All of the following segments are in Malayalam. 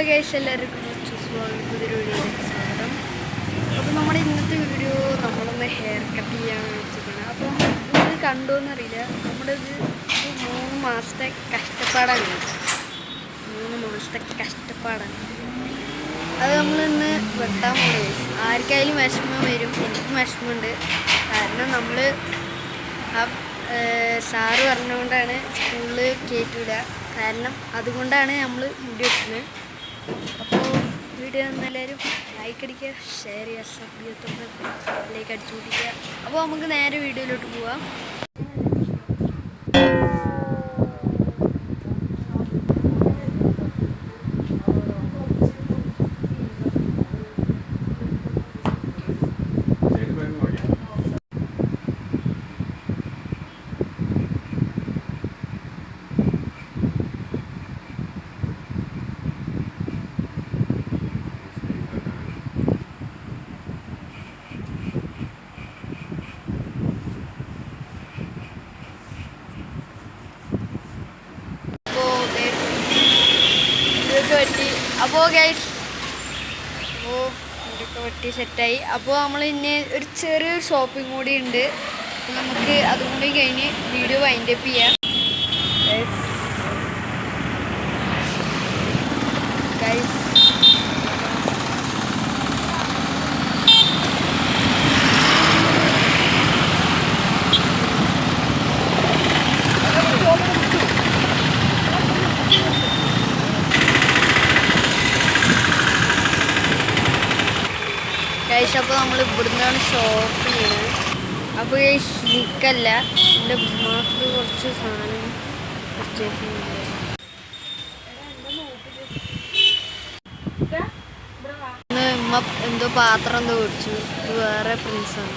ഗൈസ് എല്ലാവർക്കും പുതിയൊരു വീഡിയോയിലേക്ക് സ്വാഗതം. അപ്പോൾ നമ്മുടെ ഇന്നത്തെ വീഡിയോ നമ്മളൊന്ന് ഹെയർ കട്ട് ചെയ്യാൻ വെച്ചിരിക്കുകയാണ്. അപ്പം നിങ്ങൾ കണ്ടോന്നറിയില്ല, നമ്മുടെ ഇത് 3 മാസത്തെ കഷ്ടപ്പാടാണ്. 3 മാസത്തെ കഷ്ടപ്പാടാണ്. അത് നമ്മളിന്ന് വെട്ടാൻ പോകുന്നത്. ആർക്കായാലും വിഷമം വരും, എനിക്കും വിഷമമുണ്ട്. കാരണം നമ്മൾ സാറ് പറഞ്ഞുകൊണ്ടാണ് സ്കൂളിൽ കയറ്റിവിടുക. കാരണം അതുകൊണ്ടാണ് നമ്മൾ വീഡിയോ എടുക്കുന്നത്. അപ്പോൾ വീഡിയോ എല്ലാവരും ലൈക്ക് അടിക്കുക, ഷെയർ ചെയ്യുക, സബ്സ്ക്രൈബ് അടിച്ചു പിടിക്കുക. അപ്പോൾ നമുക്ക് നേരെ വീഡിയോയിലോട്ട് പോവാം. അപ്പോൾ ഗൈസ് ഇതൊക്കെ വെട്ടി സെറ്റായി. അപ്പോൾ നമ്മൾ ഇനി ഒരു ചെറിയൊരു ഷോപ്പിംഗ് കൂടി ഉണ്ട്. നമുക്ക് അതും കൂടി കഴിഞ്ഞ് വീഡിയോ വൈൻഡപ്പ് ചെയ്യാം. ഗൈസ് അപ്പോൾ നമ്മൾ ഇവിടുന്നാണ് ഷോപ്പ് ചെയ്യുന്നത്. അപ്പോൾ നിൽക്കല്ല, എൻ്റെ ഉമ്മാക്ക് കുറച്ച് സാധനം പർച്ചേസിങ്. ഉമ്മ എന്തോ പാത്രം എന്തോ മേടിച്ചു. ഇത് വേറെ പ്രിൻസാണ്.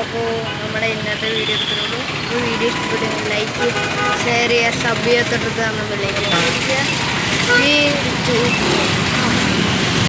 അപ്പോൾ നമ്മുടെ ഇന്നത്തെ വീഡിയോ എടുക്കുന്നത്. ഈ വീഡിയോ ഇഷ്ടപ്പെട്ടെങ്കിൽ ലൈക്ക്, ഷെയർ ചെയ്യുക, സബ് ചെയ്യാൻ തൊട്ടടുത്ത് ബെല്ലൈക്കൺ. ഈ